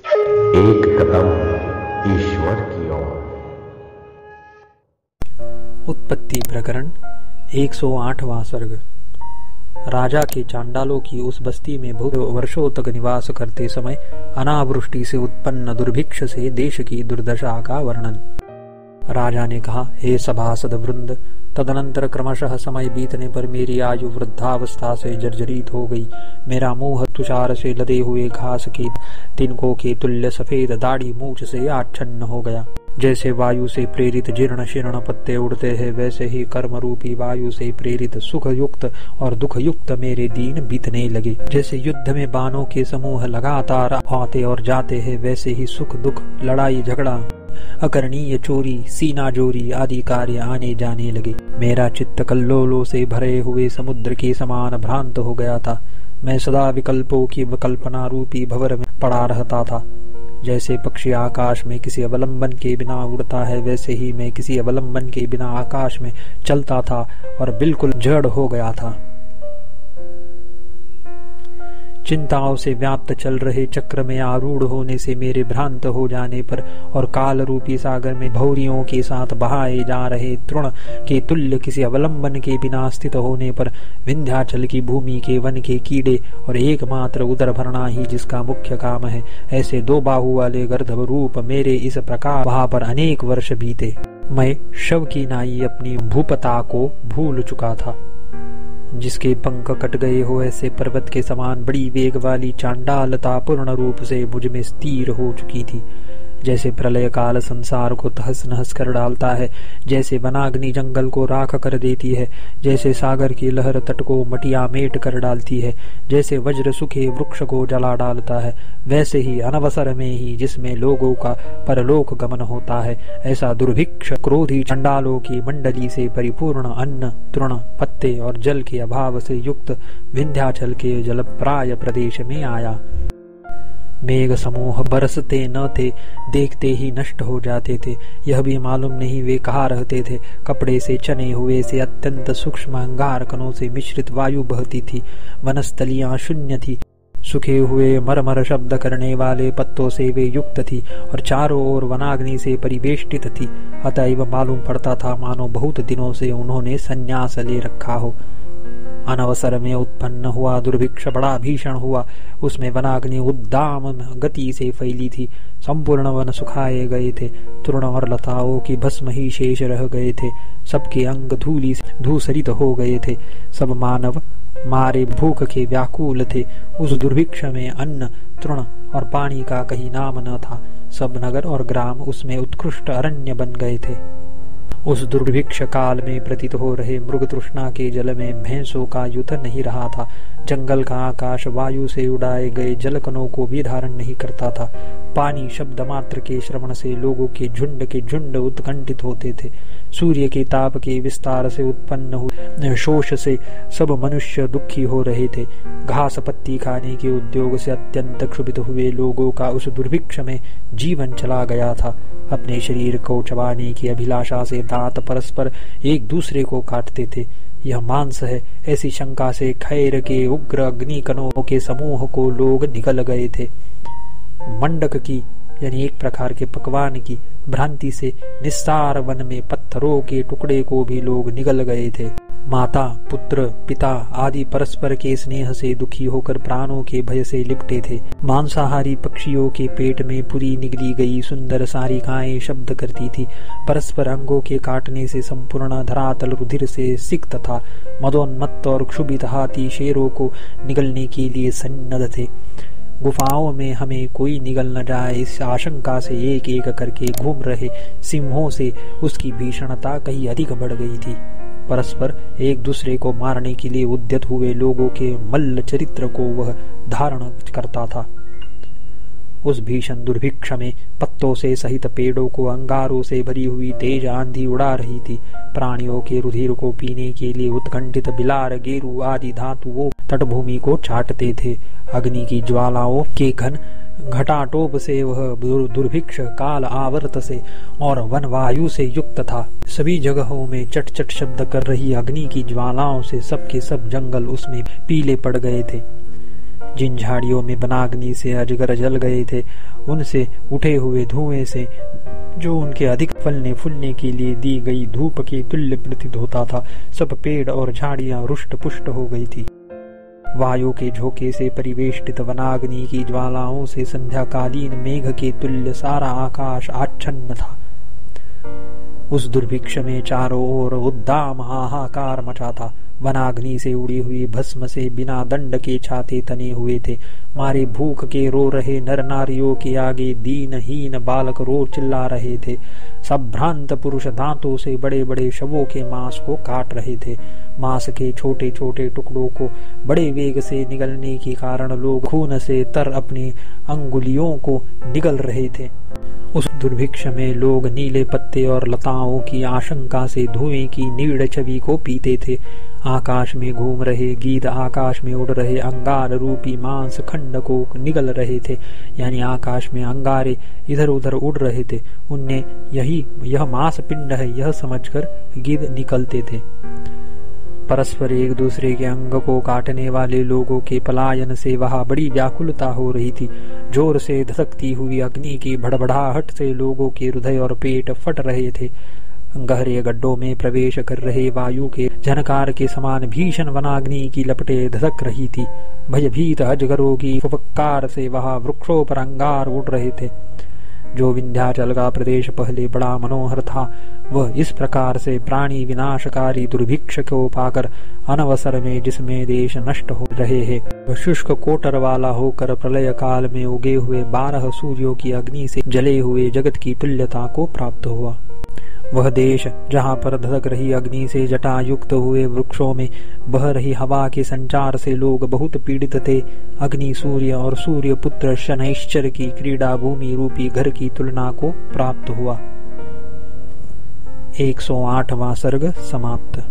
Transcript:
एक कदम ईश्वर की ओर। उत्पत्ति प्रकरण 108वां सर्ग। राजा के चांडालों की उस बस्ती में बहुत वर्षों तक निवास करते समय अनावृष्टि से उत्पन्न दुर्भिक्ष से देश की दुर्दशा का वर्णन। राजा ने कहा, हे सभासद वृंद, तदनंतर क्रमशः समय बीतने पर मेरी आयु वृद्धावस्था से जर्जरित हो गई। मेरा मुंह तुषार से लदे हुए घास के तिनकों के तुल्य सफेद दाढ़ी मूछ से आच्छन्न हो गया। जैसे वायु से प्रेरित जीर्ण शीर्ण पत्ते उड़ते हैं, वैसे ही कर्म रूपी वायु से प्रेरित सुख युक्त और दुख युक्त मेरे दिन बीतने लगे। जैसे युद्ध में बाणों के समूह लगातार आते और जाते हैं, वैसे ही सुख दुख लड़ाई झगड़ा अकरणीय चोरी सीना जोरी आदि कार्य आने जाने लगे। मेरा चित्त कल्लोलों से भरे हुए समुद्र के समान भ्रांत हो गया था। मैं सदा विकल्पों की विकल्पना रूपी भंवर में पड़ा रहता था। जैसे पक्षी आकाश में किसी अवलंबन के बिना उड़ता है, वैसे ही मैं किसी अवलंबन के बिना आकाश में चलता था और बिल्कुल जड़ हो गया था। चिंताओं से व्याप्त चल रहे चक्र में आरूढ़ होने से मेरे भ्रांत हो जाने पर और काल रूपी सागर में भौरियों के साथ बहाए जा रहे तृण के तुल्य किसी अवलंबन के बिना स्थित होने पर विंध्याचल की भूमि के वन के कीड़े और एकमात्र उदर भरना ही जिसका मुख्य काम है, ऐसे दो बाहु वाले गर्दभ रूप मेरे इस प्रकार वहां पर अनेक वर्ष बीते। मैं शव की नाई अपनी भूपता को भूल चुका था। जिसके पंख कट गए हो, ऐसे पर्वत के समान बड़ी वेग वाली चांडालता पूर्ण रूप से मुझ में स्थिर हो चुकी थी। जैसे प्रलय काल संसार को तहस नहस कर डालता है, जैसे वनाग्नि जंगल को राख कर देती है, जैसे सागर की लहर तट को मटिया मेट कर डालती है, जैसे वज्र सूखे वृक्ष को जला डालता है, वैसे ही अनवसर में ही जिसमें लोगों का परलोक गमन होता है, ऐसा दुर्भिक्ष क्रोधी चंडालों की मंडली से परिपूर्ण अन्न तृण पत्ते और जल के अभाव से युक्त विंध्याचल के जलप्राय प्रदेश में आया। मेघ समूह बरसते न थे, देखते ही नष्ट हो जाते थे। यह भी मालूम नहीं वे कहाँ रहते थे। कपड़े से चने हुए से अत्यंत सूक्ष्म अंगार कणों से मिश्रित वायु बहती थी। वनस्थलियां शून्य थी, सूखे हुए मरमर शब्द करने वाले पत्तों से वे युक्त थी और चारों ओर वनाग्नि से परिवेष्टित थी। अतएव मालूम पड़ता था मानो बहुत दिनों से उन्होंने संन्यास ले रखा हो। अनवसर में उत्पन्न हुआ दुर्भिक्ष बड़ा भीषण हुआ। उसमें वनाग्नि उद्दाम गति से फैली थी। संपूर्ण वन सुखाए गए थे। तृण और लताओं की भस्म ही शेष रह गए थे। सबके अंग धूलि से धूसरित हो गए थे। सब मानव मारे भूख के व्याकुल थे। उस दुर्भिक्ष में अन्न तृण और पानी का कहीं नाम न था। सब नगर और ग्राम उसमें उत्कृष्ट अरण्य बन गए थे। उस दुर्भिक्ष काल में प्रतीत हो रहे मृग तृष्णा के जल में भैंसों का युत नहीं रहा था। जंगल का आकाश वायु से उड़ाए गए जलकणों को भी धारण नहीं करता था। पानी शब्द मात्र के श्रवण से लोगों के झुंड उत्कंठित होते थे। सूर्य के ताप के विस्तार से उत्पन्न हुए शोष से सब मनुष्य दुखी हो रहे थे। घास पत्ती खाने के उद्योग से अत्यंत क्षुभित हुए लोगों का उस दुर्भिक्ष में जीवन चला गया था। अपने शरीर को चबाने की अभिलाषा से दांत परस्पर एक दूसरे को काटते थे। यह मांस है, ऐसी शंका से खैर के उग्र अग्निकणों के समूह को लोग निगल गए थे। मंडक की यानी एक प्रकार के पकवान की भ्रांति से निस्सार वन में पत्थरों के टुकड़े को भी लोग निगल गए थे। माता पुत्र पिता आदि परस्पर के स्नेह से दुखी होकर प्राणों के भय से लिपटे थे। मांसाहारी पक्षियों के पेट में पूरी निगली गई सुंदर सारिकाएं शब्द करती थी। परस्पर अंगों के काटने से संपूर्ण धरातल रुधिर से सिक्त था। मदोन्मत्त और क्षुभित हाथी शेरों को निगलने के लिए सन्नद्ध थे। गुफाओं में हमें कोई निगल न जाए, इस आशंका से एक एक करके घूम रहे सिंहों से उसकी भीषणता कहीं अधिक बढ़ गई थी। परस्पर एक दूसरे को मारने के लिए उद्यत हुए लोगों के मल्ल चरित्र को वह धारण करता था। उस भीषण दुर्भिक्ष में पत्तों से सहित पेड़ों को अंगारों से भरी हुई तेज आंधी उड़ा रही थी। प्राणियों के रुधिर को पीने के लिए उत्कंठित बिलार गेरू आदि धातुओं तटभूमि को चाटते थे। अग्नि की ज्वालाओं के घन घटाटोप से वह दुर्भिक्ष काल आवर्त से और वन वायु से युक्त था। सभी जगहों में चट चट शब्द कर रही अग्नि की ज्वालाओं से सबके सब जंगल उसमें पीले पड़ गए थे। जिन झाड़ियों में वनाग्नि से अजगर जल गए थे, उनसे उठे हुए धुएं से जो उनके अधिक फलने फूलने के लिए दी गई धूप के तुल्य प्रतीत होता था, सब पेड़ और झाड़ियां रुष्ट पुष्ट हो गई थी। वायु के झोंके से परिवेष्टित वनाग्नि की ज्वालाओं से संध्याकालीन मेघ के तुल्य सारा आकाश आच्छन्न था। उस दुर्भिक्ष में चारों ओर उद्दाम हाहाकार मचा था। वनाग्नि से उड़ी हुई भस्म से बिना दंड के छाते तने हुए थे। मारे भूख के रो रहे नर नारियों के आगे दीनहीन बालक रो चिल्ला रहे थे। सब भ्रांत पुरुष दांतों से बड़े बड़े शवों के मांस को काट रहे थे। मांस के छोटे छोटे टुकड़ों को बड़े वेग से निगलने के कारण लोग खून से तर अपनी अंगुलियों को निगल रहे थे। उस दुर्भिक्ष में लोग नीले पत्ते और लताओं की आशंका से धुएं की नीड़ छवि को पीते थे। आकाश में घूम रहे गीध आकाश में उड़ रहे अंगार रूपी मांस खंड को निगल रहे थे, यानी आकाश में अंगारे इधर उधर उड़ रहे थे। उनने यह मांस पिंड है यह समझकर गिद्ध निकलते थे। परस्पर एक दूसरे के अंग को काटने वाले लोगों के पलायन से वहां बड़ी व्याकुलता हो रही थी। जोर से धसकती हुई अग्नि की भड़बड़ाहट से लोगों के हृदय और पेट फट रहे थे। गहरे गड्ढों में प्रवेश कर रहे वायु के झनकार के समान भीषण वनाग्नि की लपटें धधक रही थी। भयभीत अजगरों की फुफकार से वहां वृक्षों पर अंगार उड़ रहे थे। जो विंध्याचल का प्रदेश पहले बड़ा मनोहर था, वह इस प्रकार से प्राणी विनाशकारी दुर्भिक्ष को पाकर अनवसर में जिसमें देश नष्ट हो रहे हैं, वह शुष्क कोटर वाला होकर प्रलय काल में उगे हुए 12 सूर्यों की अग्नि से जले हुए जगत की तुल्यता को प्राप्त हुआ। वह देश जहाँ पर धधक रही अग्नि से जटायुक्त हुए वृक्षों में बह रही हवा के संचार से लोग बहुत पीड़ित थे, अग्नि सूर्य और सूर्य पुत्र शनैश्चर की क्रीड़ा भूमि रूपी घर की तुलना को प्राप्त हुआ। 108वां सर्ग समाप्त।